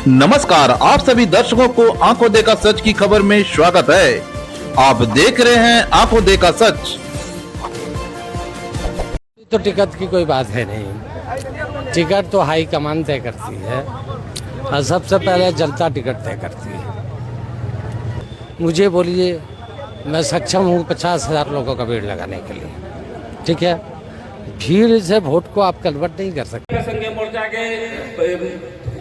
नमस्कार, आप सभी दर्शकों को आंखों देखा सच की खबर में स्वागत है। आप देख रहे हैं आंखों देखा सच। तो टिकट की कोई बात है नहीं, टिकट तो हाई कमान तय करती है और सबसे पहले जनता टिकट तय करती है। मुझे बोलिए, मैं सक्षम हूँ 50,000 लोगों का भीड़ लगाने के लिए, ठीक है। भीड़ से वोट को आप कन्वर्ट नहीं कर सकते। संघ मोर्चा के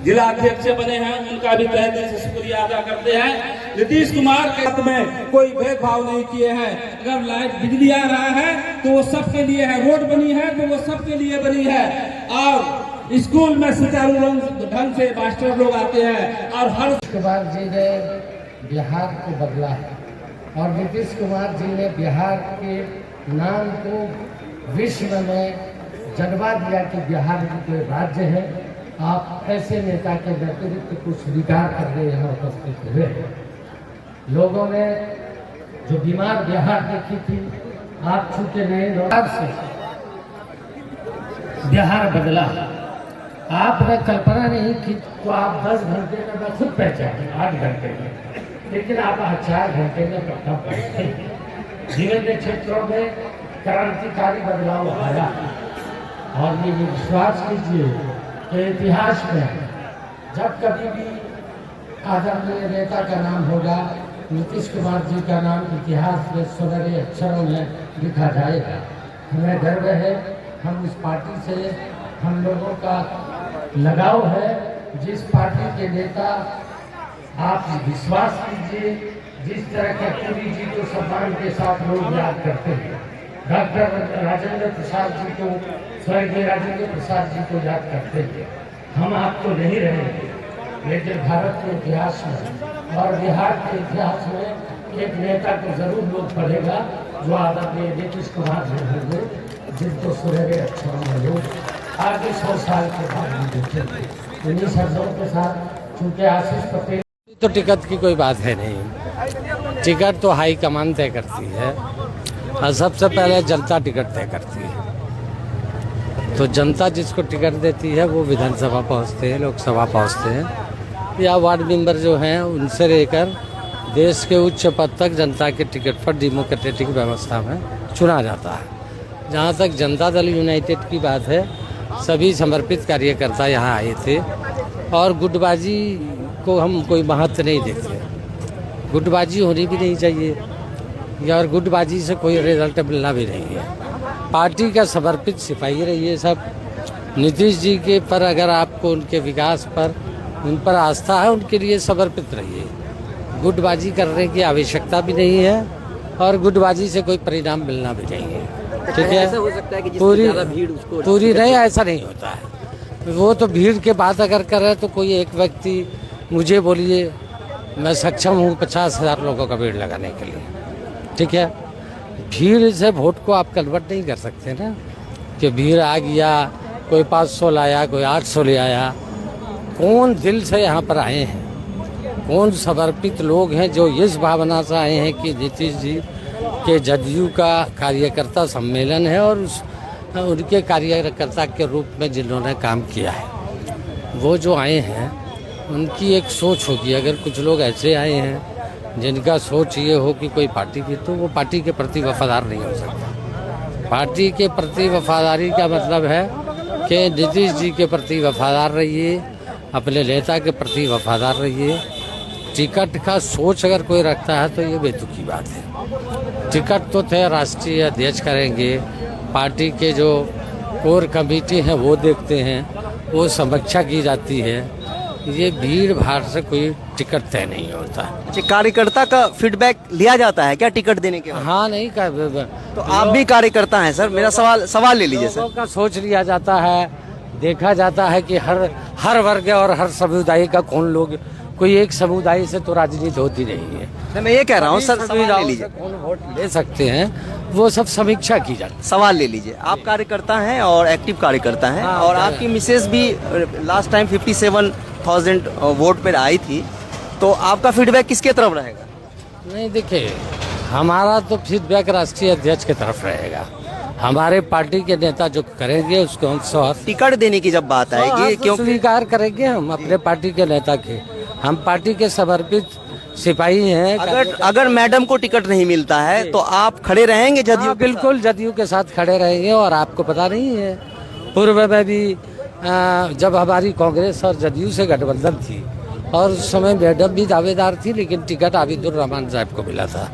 जिला अध्यक्ष बने हैं, उनका भी तहे दिल से शुक्रिया अदा करते हैं। नीतीश कुमार के हाथ में कोई भेदभाव नहीं किए हैं। अगर लाइट बिजली आ रहा है तो वो सबके लिए है, रोड बनी है तो वो सबके लिए बनी है, और स्कूल में सुचारू ढंग से मास्टर लोग आते हैं। और हर कुमार जी ने बिहार को बदला है और नीतीश कुमार जी ने बिहार के नाम को विश्व में जगवा दिया कि बिहार के राज्य है। आप ऐसे नेता के व्यतिरिक्त कुछ स्वीकार कर रहे यहाँ उपस्थित हुए लोगों ने जो बीमार बिहार देखी थी, आप चूके नए दौर से बिहार बदला। आपने कल्पना नहीं की तो आप 10 घंटे में मैं खुद पहचाने 8 घंटे में, लेकिन आप 4 घंटे में पक्का पहुंचते। विभिन्न क्षेत्रों में क्रांतिकारी बदलाव आया और ये विश्वास कीजिए कि इतिहास में जब कभी भी आदरणीय नेता का नाम होगा, नीतीश कुमार जी का नाम इतिहास में सुनहरे अक्षरों में लिखा जाएगा। हमें गर्व है, हम इस पार्टी से हम लोगों का लगाव है। जिस पार्टी के नेता आप विश्वास कीजिए, जिस तरह के पुरी जी को सम्मान के साथ लोग याद करते हैं, डॉक्टर राजेंद्र प्रसाद जी को, स्वर्गीय राजेंद्र प्रसाद जी को याद करते हैं। हम आपको नहीं रहेंगे, लेकिन भारत के इतिहास में और बिहार के इतिहास में एक नेता को जरूर लोग पढ़ेगा जो आदरणीय नीतीश कुमार जी होंगे, जिनको सुनहरे अक्षरों में लोग आगे 100 साल के बाद भी देखेंगे। इन्हीं शब्दों के साथ चूंकि आशीष पटेल तो टिकट की कोई बात है नहीं, टिकट तो हाई कमान तय करती है और सबसे पहले जनता टिकट तय करती है। तो जनता जिसको टिकट देती है वो विधानसभा पहुंचते हैं, लोकसभा पहुंचते हैं, या वार्ड मेंबर जो हैं उनसे लेकर देश के उच्च पद तक जनता के टिकट पर डेमोक्रेटिक व्यवस्था में चुना जाता है। जहां तक जनता दल यूनाइटेड की बात है, सभी समर्पित कार्यकर्ता यहाँ आए थे और गुटबाजी को हम कोई महत्व नहीं देते। गुटबाजी होनी भी नहीं चाहिए और गुटबाजी से कोई रिजल्ट मिलना भी नहीं है। पार्टी का समर्पित सिपाही रहिए सब। नीतीश जी के पर अगर आपको उनके विकास पर उन पर आस्था है, उनके लिए समर्पित रहिए। गुटबाजी करने की आवश्यकता भी नहीं है और गुटबाजी से कोई परिणाम मिलना भी नहीं है, ठीक है। ऐसा हो सकता है कि पूरी नहीं, ऐसा नहीं होता है। वो तो भीड़ के बात अगर करे तो कोई एक व्यक्ति, मुझे बोलिए, मैं सक्षम हूँ 50,000 लोगों का भीड़ लगाने के लिए, ठीक है। भीड़ से वोट को आप कन्वर्ट नहीं कर सकते ना, कि भीड़ आ गया, कोई 500 लाया, कोई 800 ले आया। कौन दिल से यहाँ पर आए हैं, कौन समर्पित लोग हैं जो इस भावना से आए हैं कि नीतीश जी के जदयू का कार्यकर्ता सम्मेलन है और उनके कार्यकर्ता के रूप में जिन्होंने काम किया है, वो जो आए हैं उनकी एक सोच होगी। अगर कुछ लोग ऐसे आए हैं जिनका सोच ये हो कि कोई पार्टी की, तो वो पार्टी के प्रति वफादार नहीं हो सकता। पार्टी के प्रति वफादारी का मतलब है कि नीतीश जी के प्रति वफादार रहिए, अपने नेता के प्रति वफादार रहिए। टिकट का सोच अगर कोई रखता है तो ये बेतुकी बात है। टिकट तो थे राष्ट्रीय अध्यक्ष करेंगे, पार्टी के जो कोर कमेटी है वो देखते हैं, वो समीक्षा की जाती है। ये भीड़ भाड़ से कोई टिकट तय नहीं होता। अच्छा, कार्यकर्ता का फीडबैक लिया जाता है क्या टिकट देने के बाद? हाँ, नहीं तो आप भी कार्यकर्ता हैं सर, मेरा सवाल ले लीजिए लोगों सर। का सोच लिया जाता है, देखा जाता है कि हर वर्ग और हर समुदाय का कौन लोग, कोई एक समुदाय से तो राजनीति होती नहीं है। मैं ये कह रहा हूँ सर, सवाल ले लीजिए। कौन वोट ले सकते हैं वो सब समीक्षा की जाती है। सवाल ले लीजिए। आप कार्यकर्ता हैं और एक्टिव कार्यकर्ता हैं, हाँ, और आपकी मिसेज भी लास्ट टाइम 57,000 वोट पर आई थी, तो आपका फीडबैक किसके तरफ रहेगा? नहीं, देखिए, हमारा तो फीडबैक राष्ट्रीय अध्यक्ष की तरफ रहेगा। हमारे पार्टी के नेता जो करेंगे उसको हम टिकट देने की जब बात आएगी, क्योंकि स्वीकार करेंगे हम अपने पार्टी के नेता के। हम पार्टी के समर्पित सिपाही हैं। अगर मैडम को टिकट नहीं मिलता है तो आप खड़े रहेंगे जदयू? हाँ, बिल्कुल जदयू के साथ खड़े रहेंगे। और आपको पता नहीं है, पूर्व में भी जब हमारी कांग्रेस और जदयू से गठबंधन थी और उस समय मैडम भी दावेदार थी, लेकिन टिकट आबिदुर रहमान साहब को मिला था।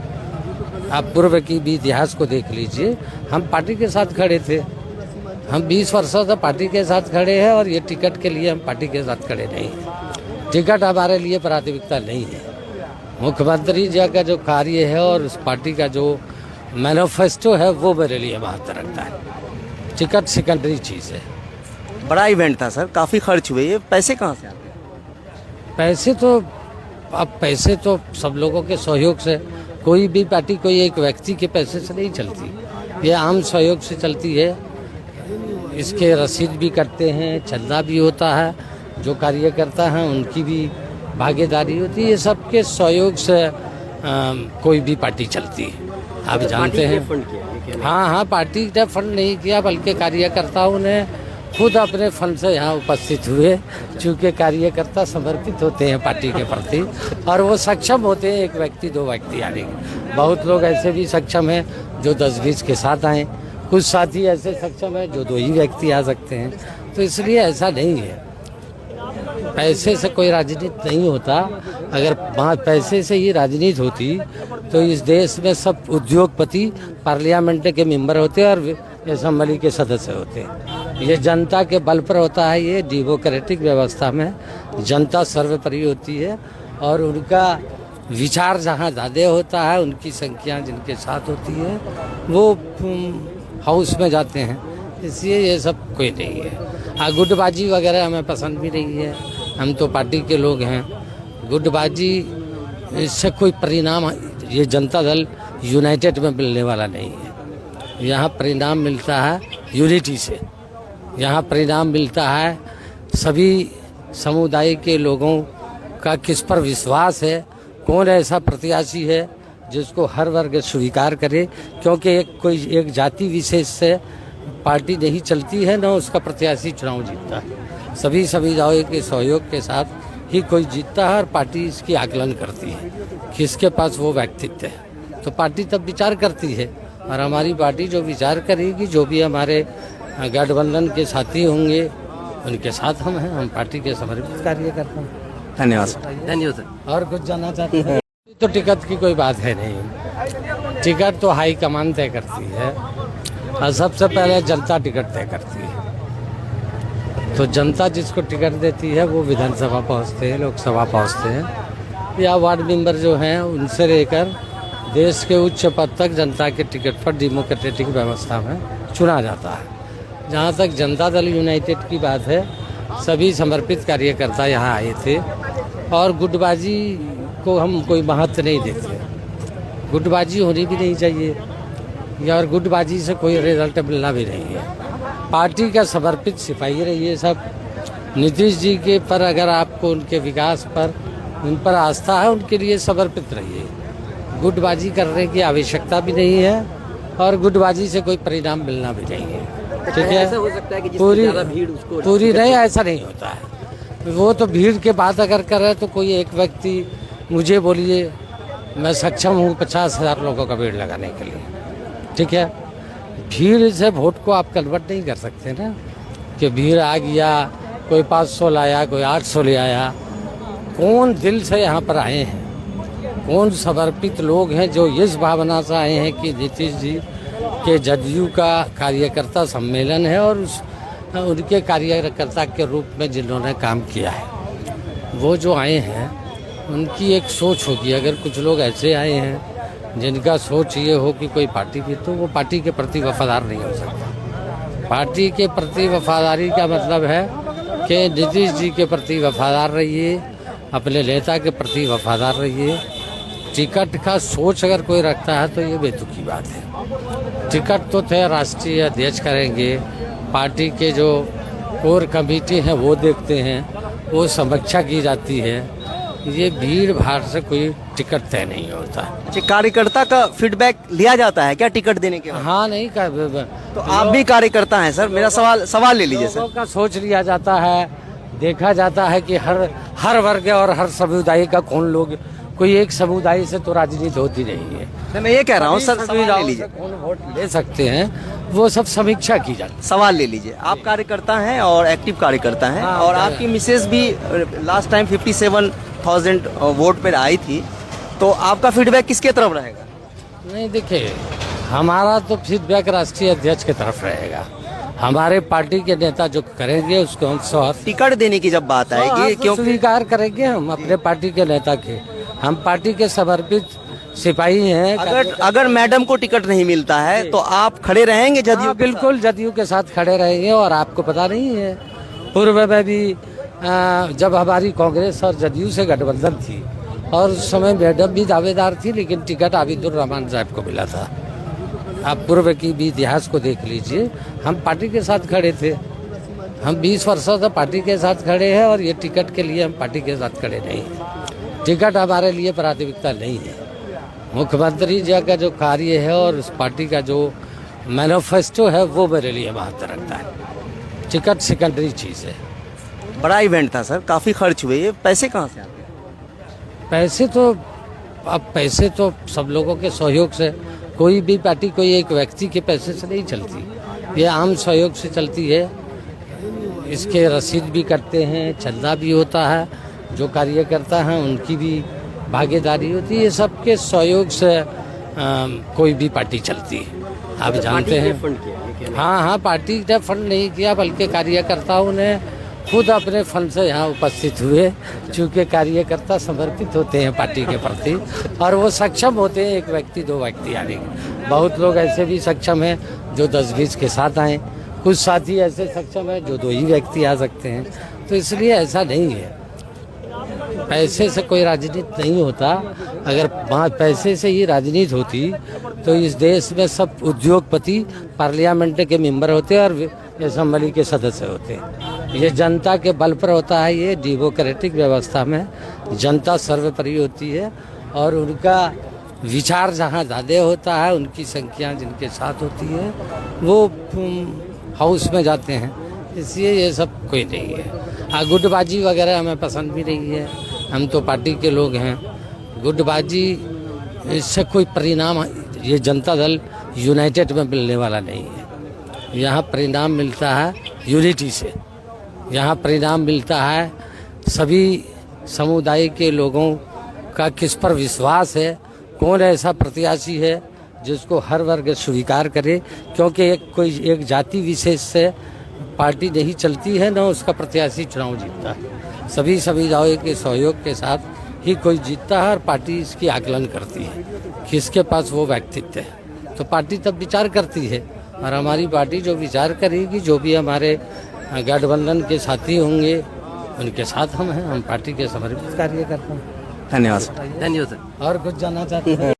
आप पूर्व की भी इतिहास को देख लीजिए, हम पार्टी के साथ खड़े थे। हम 20 वर्षों से पार्टी के साथ खड़े हैं और ये टिकट के लिए हम पार्टी के साथ खड़े नहीं हैं। टिकट हमारे लिए प्राथमिकता नहीं है। मुख्यमंत्री जी का जो कार्य है और उस पार्टी का जो मैनिफेस्टो है वो मेरे लिए महत्व रखता है। टिकट सेकेंडरी चीज़ है। बड़ा इवेंट था सर, काफ़ी खर्च हुए, ये पैसे कहाँ से आते हैं? पैसे तो सब लोगों के सहयोग से, कोई भी पार्टी कोई एक व्यक्ति के पैसे से नहीं चलती, ये आम सहयोग से चलती है। इसके रसीद भी कटते हैं, चंदा भी होता है, जो कार्यकर्ता हैं उनकी भी भागीदारी होती है। ये सबके सहयोग से कोई भी पार्टी चलती है। आप जानते हैं। हाँ, पार्टी ने फंड नहीं किया, बल्कि कार्यकर्ताओं ने खुद अपने फंड से यहाँ उपस्थित हुए। चूँकि कार्यकर्ता समर्पित होते हैं पार्टी के प्रति और वो सक्षम होते हैं, एक व्यक्ति दो व्यक्ति आने के। बहुत लोग ऐसे भी सक्षम हैं जो 10-20 के साथ आए, कुछ साथी ऐसे सक्षम हैं जो 2 ही व्यक्ति आ सकते हैं। तो इसलिए ऐसा नहीं है, पैसे से कोई राजनीति नहीं होता। अगर पैसे से ही राजनीति होती तो इस देश में सब उद्योगपति पार्लियामेंट के मेंबर होते और असेंबली के सदस्य होते। ये जनता के बल पर होता है। ये डेमोक्रेटिक व्यवस्था में जनता सर्वोपरि होती है और उनका विचार जहाँ ज़्यादा होता है, उनकी संख्या जिनके साथ होती है वो हाउस में जाते हैं। इसलिए ये सब कोई नहीं है। गुटबाजी वगैरह हमें पसंद भी नहीं है। हम तो पार्टी के लोग हैं। गुटबाजी इससे कोई परिणाम ये जनता दल यूनाइटेड में मिलने वाला नहीं है। यहाँ परिणाम मिलता है यूनिटी से। यहाँ परिणाम मिलता है सभी समुदाय के लोगों का किस पर विश्वास है, कौन ऐसा प्रत्याशी है जिसको हर वर्ग स्वीकार करे। क्योंकि एक जाति विशेष से पार्टी नहीं चलती है, न उसका प्रत्याशी चुनाव जीतता है। सभी समुदायों के सहयोग के साथ ही कोई जीतता है और पार्टी इसकी आकलन करती है किसके पास वो व्यक्तित्व है। तो पार्टी तब विचार करती है और हमारी पार्टी जो विचार करेगी, जो भी हमारे गठबंधन के साथी होंगे उनके साथ हम हैं। हम पार्टी के समर्पित कार्य करते हैं। धन्यवाद सर। और कुछ जानना चाहते हैं? तो टिकट की कोई बात है नहीं। टिकट तो हाई कमान तय करती है और सबसे पहले जनता टिकट तय करती है। तो जनता जिसको टिकट देती है वो विधानसभा पहुंचते हैं, लोकसभा पहुंचते हैं, या वार्ड मेंबर जो हैं उनसे लेकर देश के उच्च पद तक जनता के टिकट पर डेमोक्रेटिक व्यवस्था में चुना जाता है। जहाँ तक जनता दल यूनाइटेड की बात है, सभी समर्पित कार्यकर्ता यहाँ आए थे और गुटबाजी को हम कोई महत्व नहीं देते। गुटबाजी होनी भी नहीं चाहिए और गुटबाजी से कोई रिजल्ट मिलना भी नहीं है। पार्टी का समर्पित सिपाही रहिए सब। नीतीश जी के पर अगर आपको उनके विकास पर उन पर आस्था है, उनके लिए समर्पित रहिए। गुटबाजी करने की आवश्यकता भी नहीं है और गुटबाजी से कोई परिणाम मिलना भी नहीं है। ठीक है, ऐसा हो सकता है कि पूरी नहीं, ऐसा नहीं होता है। वो तो भीड़ के बात अगर करे तो कोई एक व्यक्ति मुझे बोलिए, मैं सक्षम हूँ 50,000 लोगों का भीड़ लगाने के लिए। ठीक है, भीड़ से वोट को आप कन्वर्ट नहीं कर सकते ना कि भीड़ आ गया, कोई 500 लाया, कोई 800 ले आया। कौन दिल से यहाँ पर आए हैं, कौन समर्पित लोग हैं जो इस भावना से आए हैं कि नीतीश जी के जदयू का कार्यकर्ता सम्मेलन है और उनके कार्यकर्ता के रूप में जिन्होंने काम किया है, वो जो आए हैं उनकी एक सोच होगी। अगर कुछ लोग ऐसे आए हैं जिनका सोच ये हो कि कोई पार्टी भी, तो वो पार्टी के प्रति वफादार नहीं हो सकता। पार्टी के प्रति वफादारी का मतलब है कि नीतीश जी के प्रति वफादार रहिए, अपने नेता के प्रति वफादार रहिए। टिकट का सोच अगर कोई रखता है तो ये बेतुकी बात है। टिकट तो थे राष्ट्रीय अध्यक्ष करेंगे, पार्टी के जो कोर कमेटी है वो देखते हैं, वो समीक्षा की जाती है। ये भीड़ भाड़ से कोई टिकट तय नहीं होता। अच्छा, कार्यकर्ता का फीडबैक लिया जाता है क्या टिकट देने के बाद? हाँ नहीं का तो आप भी कार्यकर्ता हैं सर, मेरा सवाल ले लीजिए सर। लोगों का सोच लिया जाता है, देखा जाता है कि हर वर्ग और हर समुदाय का कौन लोग, कोई एक समुदाय से तो राजनीति होती नहीं है। मैं ये कह रहा हूँ सर, सवाल ले लीजिए। कौन वोट ले सकते हैं वो सब समीक्षा की जाती सवाल ले लीजिए। आप कार्यकर्ता हैं और एक्टिव कार्यकर्ता हैं, हाँ, और हाँ। आपकी मिसेज भी लास्ट टाइम 57,000 वोट पर आई थी, तो आपका फीडबैक किसके तरफ रहेगा? है। नहीं देखिए, हमारा तो फीडबैक राष्ट्रीय अध्यक्ष की तरफ रहेगा। हमारे पार्टी के नेता जो करेंगे उसको हम टिकट देने की जब बात आएगी, क्योंकि स्वीकार करेंगे हम अपने पार्टी के नेता के। हम पार्टी के समर्पित सिपाही हैं। अगर मैडम को टिकट नहीं मिलता है तो आप खड़े रहेंगे जदयू हाँ, के साथ? बिल्कुल जदयू के साथ खड़े रहेंगे। और आपको पता नहीं है, पूर्व में भी जब हमारी कांग्रेस और जदयू से गठबंधन थी और उस समय मैडम भी दावेदार थी, लेकिन टिकट आबिदुर रहमान साहब को मिला था। आप पूर्व की भी इतिहास को देख लीजिए, हम पार्टी के साथ खड़े थे। हम 20 वर्षों से पार्टी के साथ खड़े हैं और ये टिकट के लिए हम पार्टी के साथ खड़े नहीं हैं। टिकट हमारे लिए प्राथमिकता नहीं है। मुख्यमंत्री जी का जो कार्य है और उस पार्टी का जो मैनिफेस्टो है वो मेरे लिए महत्व रखता है। टिकट सेकेंडरी चीज़ है। बड़ा इवेंट था सर, काफी खर्च हुए, ये पैसे कहाँ से आते हैं? पैसे तो सब लोगों के सहयोग से, कोई भी पार्टी कोई एक व्यक्ति के पैसे से नहीं चलती, ये आम सहयोग से चलती है। इसके रसीद भी करते हैं, चंदा भी होता है, जो कार्यकर्ता हैं उनकी भी भागीदारी होती है। ये सबके सहयोग से कोई भी पार्टी चलती है। आप जानते हैं। हाँ, पार्टी ने फंड नहीं किया, बल्कि कार्यकर्ताओं ने खुद अपने फंड से यहाँ उपस्थित हुए। चूँकि कार्यकर्ता समर्पित होते हैं पार्टी के प्रति और वो सक्षम होते हैं, एक व्यक्ति दो व्यक्ति आने के। बहुत लोग ऐसे भी सक्षम हैं जो 10-20 के साथ आए, कुछ साथी ऐसे सक्षम हैं जो 2 ही व्यक्ति आ सकते हैं। तो इसलिए ऐसा नहीं है, पैसे से कोई राजनीति नहीं होता। अगर पैसे से ही राजनीति होती तो इस देश में सब उद्योगपति पार्लियामेंट के मेंबर होते और असेंबली के सदस्य होते हैं। ये जनता के बल पर होता है। ये डेमोक्रेटिक व्यवस्था में जनता सर्वोपरि होती है और उनका विचार जहाँ ज़्यादा होता है, उनकी संख्या जिनके साथ होती है, वो हाउस में जाते हैं। इसलिए ये सब कोई नहीं है। गुटबाजी वगैरह हमें पसंद भी नहीं है। हम तो पार्टी के लोग हैं। गुटबाजी इससे कोई परिणाम ये जनता दल यूनाइटेड में मिलने वाला नहीं है। यहाँ परिणाम मिलता है यूनिटी से। यहाँ परिणाम मिलता है सभी समुदाय के लोगों का किस पर विश्वास है, कौन ऐसा प्रत्याशी है जिसको हर वर्ग स्वीकार करे। क्योंकि एक जाति विशेष से पार्टी नहीं चलती है, न उसका प्रत्याशी चुनाव जीतता है। सभी समुदायों के सहयोग के साथ ही कोई जीतता है और पार्टी इसकी आकलन करती है किसके पास वो व्यक्तित्व है। तो पार्टी तब विचार करती है और हमारी पार्टी जो विचार करेगी, जो भी हमारे गठबंधन के साथी होंगे उनके साथ हम हैं। हम पार्टी के समर्पित कार्य करते हैं। धन्यवाद सर। और कुछ जानना चाहते हैं?